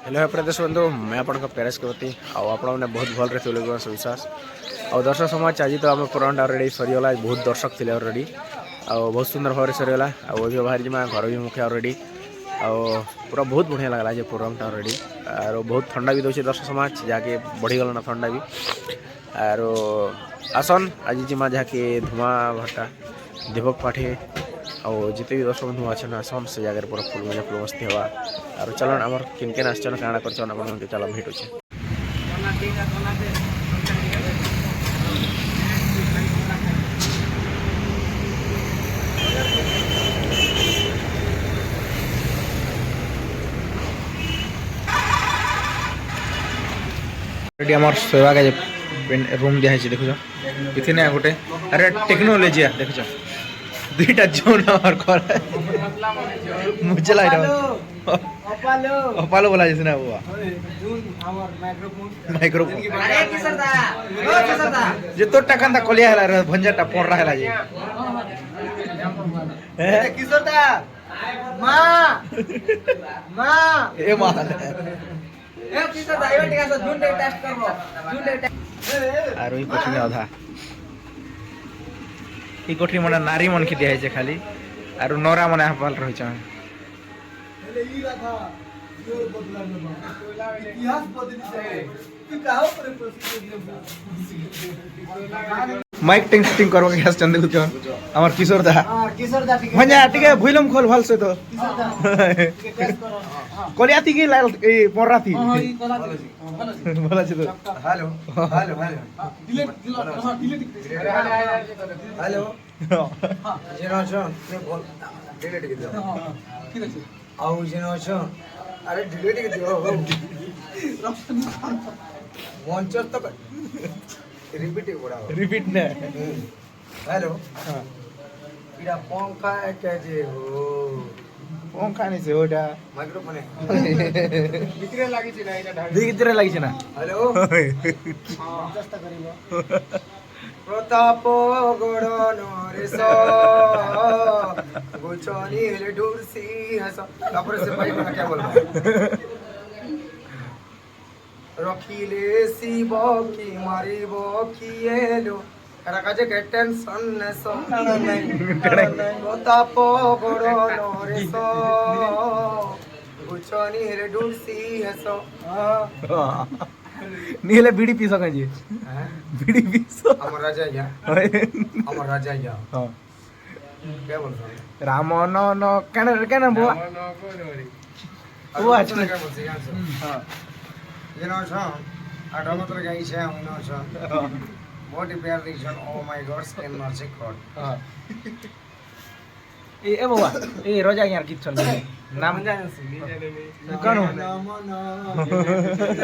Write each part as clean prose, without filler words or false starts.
Hello प्रदेश बंधु मैं आप पेरेस कवती आपने बहुत भल थे विश्वास आ दर्शक समाज आज तो आम प्रोग्राम अलरेडी सरीगला बहुत दर्शक थे अलरेडी आ बहुत सुंदर भाव सरीगला आगे बाहर जीमा घर भी मुखे अलरेडी आ पूरा बहुत बढ़िया लगला जे प्रोग्राम अलरेडी आर बहुत ठंडा भी दौर दर्शक समाज जाके बढ़ीगला ना ठंडा भी आर आसन आज जीमा जहाँकि धुआं भट्टा दीपक पाठी और जिते भी दर्शक बंधु अच्छे आसन से जगह पूरा फुल मजा फुल मस्ती हवा और चलन आम किन किन आसन काଣା करछन अपन के चल भेट होचे रेडी हमर सेवा के रूम दिया है देखो इतने गोटे अरे टेक्नोलॉजी देखो दुईटा जोन और कर मुझे लाइट अपालो बोला जैसे ना हुआ माइक्रोफोन अरे किसरदा ओ किसरदा जे तो टकन ता कोलिया हला भंजाटा पोर रहला जे ए किसरदा मां मां ए मां ए किसरदा यो टिका से झुंडे टेस्ट करबो झुंडे आरो ई कोठी आधा ई कोठी मने नारी मन के दिया है खाली आरो नोरा मने हपाल रहि छ ई रखा यो बदला न इतिहास बदली से तू काहो पर माइक टेस्टिंग करबो के हस चंदे कुछ हमर किशोर दा हां किसरदा टिके भंजा टिके भुइलम खोल भाल से तो किसरदा टेस्ट करो हां कोलियाती की लाल ए पोराती हां ई कोला भलो भला छ तो हेलो हेलो हेलो डिलीट हां डिलीट हेलो जेनो छ ने बोल डिलीट के दो हां ठीक है आउ जेनो छ अरे डिलीट के दो वंचर तो रिपीट बड़ा रिपीट ने हेलो हां इडा पंखा के जे हो पंखा नहीं से ओटा माइक्रोफोन है ভিতরে লাগিছে না এটা ঢাকা ভিতরে লাগিছে না हेलो हां চেষ্টা করিব প্রতাপ গড় নরেশ গোচনি হেলে ডুরসি হাস তারপরে সে ভাই না क्या बोलबो রখিলে শিব কি মারিব কি এলো এরা কাজে কে টেনশন নে সন্তান নাই প্রতাপ গড় নরেশ গোচনি হেলে ডুরসি হাস नीले बीड़ी पी सके जी हैं बीड़ी पी सो আমার রাজা ইয়া আমার রাজা ইয়া हां क्या बोल रहा है राम न न केन बुआ बुआ अच्छा क्या बोलते हैं हां ये ना छ आठ मात्र गाई छ हुन छ बहुत ही प्यार दिसन ओ माय गॉड स्किन नर्सिक गॉड हां ए बुआ ए रोजा यार कित चल नाम कौन हो नाम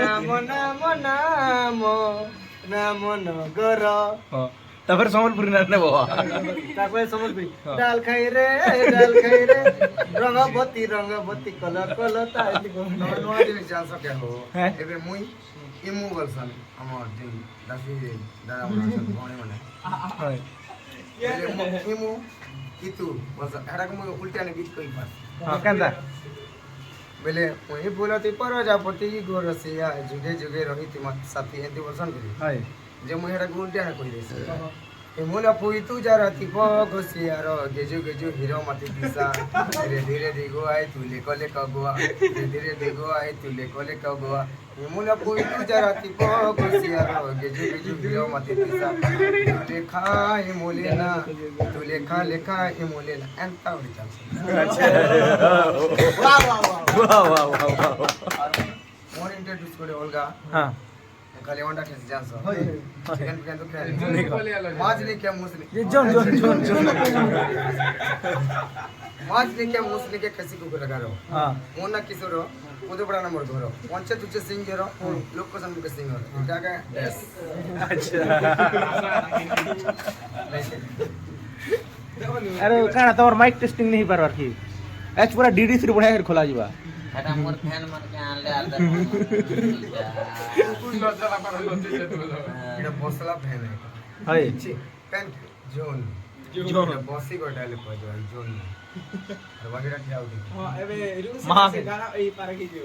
नाम नाम नाम नाम नगर हां तबर संबलपुरी नाचने बुआ ताकवे समझबी डाल खाई रे रंगबती कलर कलर ताई को नवा दिन जान सके हो एबे मुई इमु बलसन हमर दिन दासी दादा मन भणे मने हां इमु कितु बलसन एडा को मुई उल्टा ने गीत कोई पास हां केंदा बेले मुई बोलती प्रजापति गोरसिया जुगे जुगे रहिति मत साथी एंती बलसन करी हाय जे मुई एडा उल्टा ने कोई देसे ए मोला पुई तू जराती पगसिया रो गेजु गेजु हीरो मति दिशा धीरे धीरे दिगो आए तुले कोले कगुआ धीरे धीरे दिगो आए तुले कोले कगुआ ए मोला पुई तू जराती पगसिया रो गेजु गेजु हीरो मति दिशा तुले खाए मोले ना तुले खा लेखा ए मोले ना एंता उड़ी चल वाह वाह वाह वाह वाह वाह मोर इंट्रोड्यूस करे ओल्गा हां खाली वंडा कैसे जान सो चिकन पिकन तो खेल माछ नहीं क्या मुसली ये जोन माछ नहीं क्या मुसली के कैसी को लगा रहो हां मोना किशोर उदे बड़ा नंबर धरो पंचे तुझे सिंगर लोक पसंद के सिंगर क्या का यस अच्छा अरे काना तोर माइक टेस्टिंग नहीं परवार की एच पूरा डीडी3 बढ़िया कर खोला जीवा हटा मोर फैन मन के आनले आलदा कुछ लज्जा पर लज्जे से तो इडा बसला फैन है हाय पेंट जोन जोन बसी को डाले पजो जोन और वगैरह क्या होती महाग गाना ए पारे की जो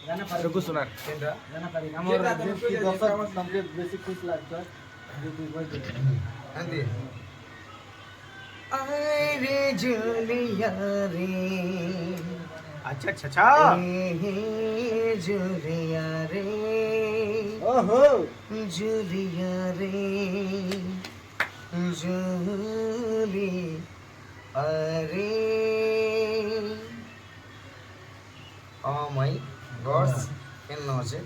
रुकु सुनार केनरा हमर देश की दर्शक हमके बेसी खुश लागत जो तू बोल दे हिंदी आए रे जुलिया रे अच्छा अच्छा अच्छा जुलिया रे ओहो जुलिया रे जुली अरे oh my gosh can logic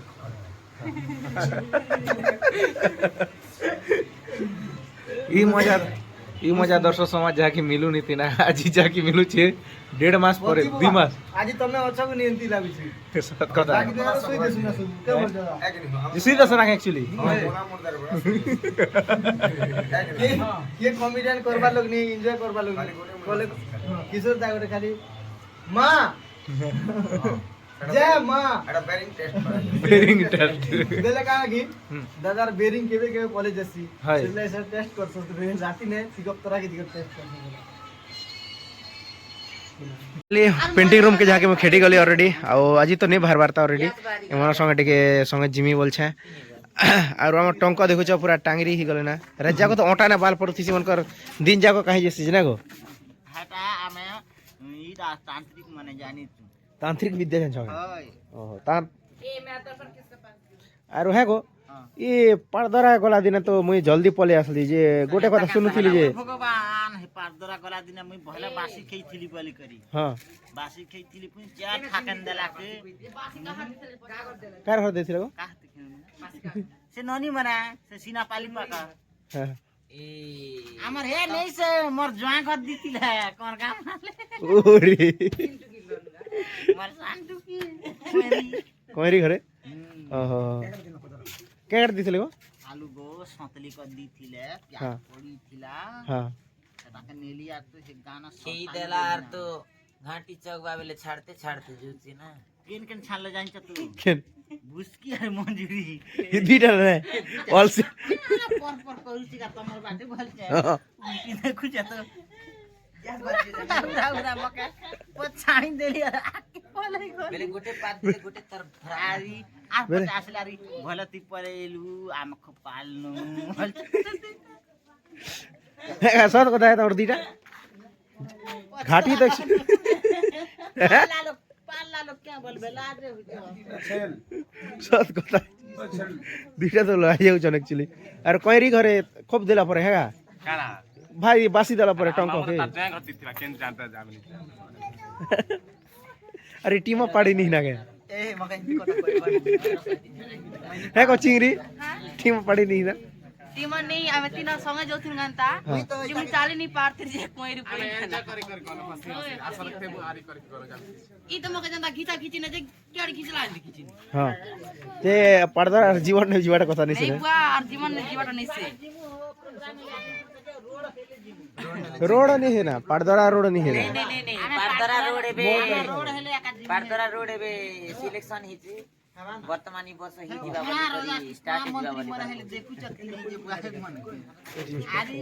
ই মজা দর্শক সমাজ যাকি মিলু নীতি না আজি যাকি মিলুছে 1.5 মাস পরে 2 মাস आज तमे अच्छा को नियंती लाଗୁଛି সত কথা बाकी दिन सुई दे सुना सुन के बोल जा जिसी दस ना एक्चुअली ये कॉमेडियन करबा लोग नहीं एंजॉय करबा लोग बोले किशोर दा गोटे खाली मां जय मां एटा बेरिंग टेस्ट बेरिंग टेस्ट देले का की दादार बेरिंग केबे केबे कॉलेज जसी हाय। सिले सर टेस्ट करसो तो राती ने सिकप तरह की दिक्कत टेस्ट करसो पेंटिंग रूम के जाके मैं खेटी गली ऑलरेडी आ आज तो नहीं बाहर बारता ऑलरेडी एमन संगे टिके संगे जिमी बोलछे और हम टंक देखुछ पूरा टांगरी ही गले ना रज्जा को तो ओटा ना बाल पड़थि मनकर दिन जाको कहि जेसी ना गो हाटा आमे ई तांत्रिक माने जानी तू तांत्रिक विद्या जान छगे होय ओहो ता आरो है गो ये पारदरा गला दिन तो मुई जल्दी पले आसली जे गोटे কথা सुनुथिली जे भगवान हे पारदरा गला दिन मुई भले बासी खैथिली बोली करी हां बासी खैथिली पुनी चार खाकन देला के कार घर देथिले गो काहते से ननी मना से सीना पाली पाका हां हमर हे नहीं से मोर जुआ कर दीतिला कोन काम ओरे मोर सांटू की कोइरी घरे ओहो के कर दिथिले गो आलू गो सतली कर दीतिले हाँ। प्याज पड़ी थिला हां ताके नेलिया तो हे गाना खेई देला आर तो घाटी चौक बाबेले छाड़ते छाड़ते जुची ना केन केन छान जाइन छ तू केन बुस्की अरे मंजूरी ये बीटा रे ऑल से पर पर करूची का तमर बाटे भल छ उल्टी देखु छ तो उड़ा मका पछाई देली आके पलाई गो बेले गोटे पात दिले गोटे तर आरी आ पचास लारी भले ती परेलु आम खपाल्नु सत কথা है और दीटा घाटी तक पाला लोग क्या बोलबे लाज रे सत কথা दीटा तो लाई जाउ छन एक्चुअली और कोइरी घरे खूब देला परे हेगा काना भाई बासी देला परे टंको के ता ट्यां गति थिला केन जानता जाबनी अरे टीम पाड़ी नहीं ना के ए मका इनको तो है को चिंगरी टीम पाड़ी नहीं ना टीमन नहीं आमे तीन संगे जोथिन गंता जिमि चाली नहीं पारते जे कोइरी पड़ी करी करी कोन फसी आसल के बुआरी करी करो जाबनी ई तो मके जंदा घिचा घिची ने जे केड़ी खिचला खिची हां ते पर्दा जीवन ने जीवाटा কথা नहीं नहीं से बुआ और जीवन ने जीवाटा नहीं से रोड नहीं है ना पारदरा रोड नहीं है ना नहीं नहीं पारदरा रोड बे रोड हेले एका पारदरा रोड बे सिलेक्शन हिची वर्तमानी वर्ष हि दिबा बोली स्टार्ट दिबा बोली हेले देखु छ जे बुआके मन आरी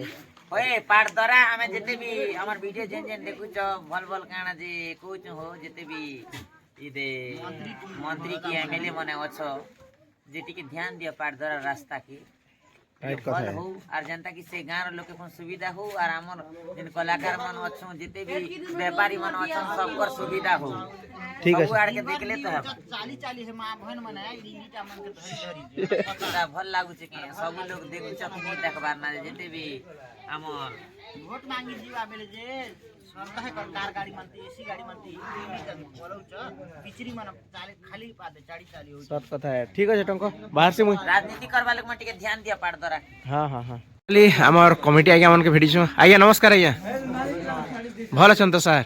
ओए पारदरा हमें जते भी हमर वीडियो जेन जेन देखु छ भल भल काना जे कोच हो जते भी इदे मंत्री की एमएलए मने अछो जेटी के ध्यान दिया पारदरा रास्ता की राइट कथा है हो और जनता की से गांव लोग के सुविधा हो और हमर जिन कलाकार मन अछो जते भी व्यापारी मन अछो सब पर सुविधा हो ठीक है सब आड़ के देख ले तो चाली चाली हे मां बहन मने लीटा मन के धरी धरी पता भल लागु छ के सब लोग देखु छ कि नहीं देखबार ना जते भी हमर वोट मांगी जीवा बेले जे सरकार कार गाड़ी मानती एसी गाड़ी मानती बोलौ छ पिचरी मन चाले खाली पादे चाड़ी चाली हो सत কথা है ठीक है टंको बाहर से मुई राजनीति करबा लोग मटी के ध्यान दिया पारदरा हाँ हाँ हाँ चलिए हमार कमिटी आज्ञा मन के भेटिछु आज्ञा नमस्कार आज्ञा भल अछन तो सर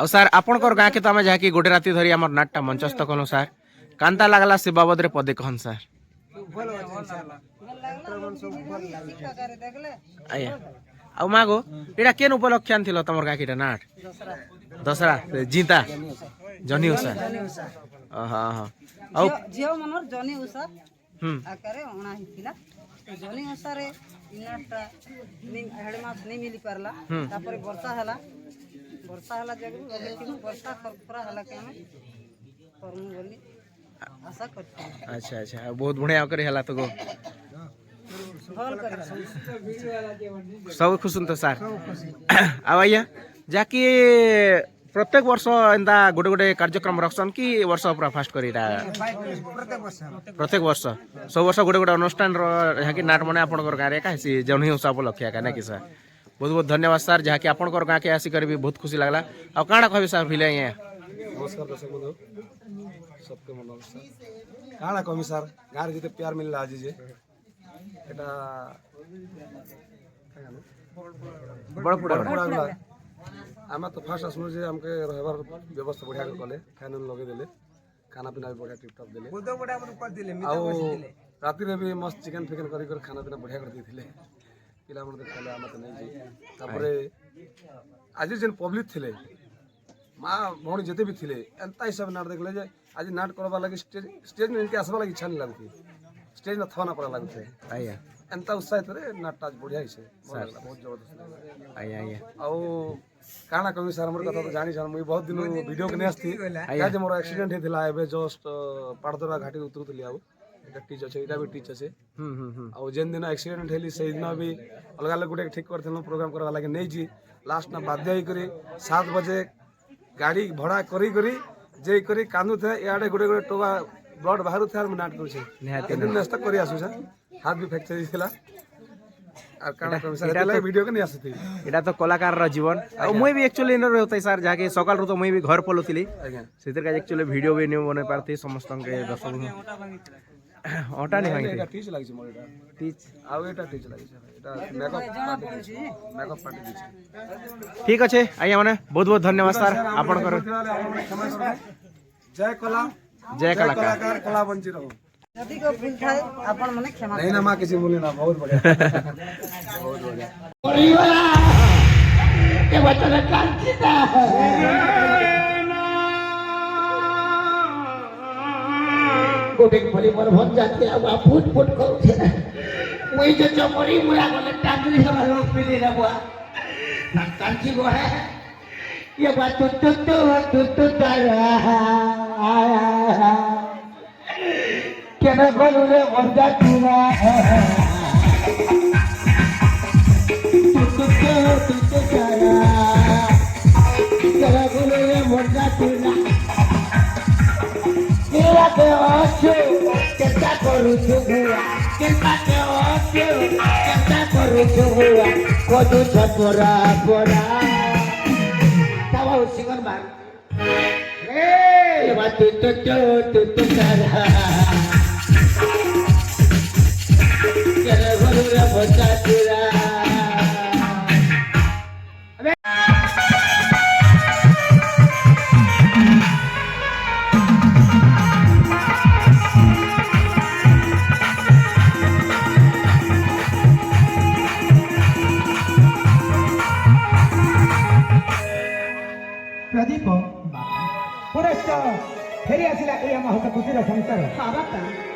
और सर आपनकर गाँ के तो आम जहाँकि गोटे राति धरी आम नाटटा मंचस्थ कलु सर कांता लागला से बाबद रे पदे कहन सर आज्ञा आ मागो एटा केन उपलक्षान थिलो तमर गाँ केटा नाट दसरा जीता जनी सर हाँ हाँ औ झियो मनर जनी उषा हम आकारे ओणा हिथिला जनी उषा रे इनाटा हेड मास नहीं मिली परला तापर वर्षा हला जगरू वर्षा खरखरा हला के हमें କରମୁ ବୋଲି ଆଶା କରିଛୁ अच्छा अच्छा बहुत बढ़िया करे हला तो गो ଭଲ କରିବା सब खुश तो सार अब आइया जाकि प्रत्येक वर्ष एंता गोटे गोटे कार्यक्रम रखसन कि वर्ष पूरा फास्ट करी प्रत्येक वर्ष सब वर्ष गोटे गोटे अनुष्ठान जहाँकि नाट मैंने आपंकर गाँव में कहीं जन ही हिसाब लक्ष्य क्या कि सर बहुत बहुत धन्यवाद सर जहाँकि आपंकर गाँव के आसिक भी बहुत खुशी लगला आ काଣା कहबे सर फिले ये नमस्कार दर्शक बंधु सबके मन नमस्कार काଣା कहमी सर गाँव जिते प्यार मिलला आज जे এটা बड़ पुड़ा आम तो फास्ट आसलु जे हमके रहबार व्यवस्था बढ़िया कले फैन लगे देले खाना पीना भी बढ़िया टिप टॉप देले आउ राति रे भी मस्त चिकन फिकन करी कर खाना पीना बढ़िया कर देथिले पिला मन खाले आम तो नहीं जी तापरे आज जेन पब्लिक थिले माँ भौणी जिते भी थिले एंता हिसाब नाट देखले जे आज नाट करबा लगी स्टेज में इनके आसबा लगी इच्छा नहीं लगती स्टेज में थवा ना पड़ा लगते आइया एंता उत्साहित रे नाटटा बढ़िया हिसे बहुत जबरदस्त आइया आइया आउ काना कहबी सर हमर कथा तो जानी छन मुई बहुत दिन वीडियो के नहीं आस्ती आज मोर एक्सीडेंट हेतिला एबे जस्ट पाड़दरा घाटी उतरुतली आउ एटा टीच अछि एटा भी टीच अछि आउ जेन दिन एक्सीडेंट हेली से दिन भी अलग अलग गुटे ठीक करथलो प्रोग्राम करवा लागे नहीं जी लास्ट ना बाध्य ही करी 7 बजे गाड़ी भड़ा करी करी जे करी कांदु थे याडे गुटे गुटे टोगा ब्लड बाहर थे और नाट करछे निहाती दिन नष्ट करी आसु छ हाथ भी फ्रैक्चर थिला আর কানা কমিসার এটা ভিডিও কে নি আসতি এটা তো কলাকার জীবন আর মই भी एक्चुअली इन रहतै सर जाके सकाल रो तो মই भी घर पलोतिली আজ্ঞা सेतिर का एक्चुअली वीडियो भी नहीं बने पारती समस्त के दर्शक ओटा नहीं भांगी এটা টিচ লাগিছে মোর এটা टीच আর এটা টিচ লাগিছে এটা মেকআপ পার্টি দিছে ठीक अच्छे आइया माने बहुत बहुत धन्यवाद सर आपन कर जय कला जय कलाकार कला बंची रहो ଯଦି କୋଉ ଭୁଲ ଥାଏ ଆପଣ ମାନେ କ୍ଷମା नहीं ना माँ किसी बोले ना बहुत बढ़िया बहुत बढ़िया गोटे भली मोर भन जाते अब फुट फुट करूछे मुई जे चमड़ी मुरा गले टांगरी सब लोग पिली ना बुआ कांची गो है ये बात तो तारा केना बोलू रे मन जाती ना तू तारा केना बोलू रे मन जाती ना के ओछो केता करू छु हुआ केता के ओछो केता करू छु हुआ कोदु छपरा परा तवा सिंगन बार ए बात तो तारा केरे बोलू रे बच्चा तेरा प्रदीप पुनश्च फेरी आसिला ए महत्वपूर्ण संसार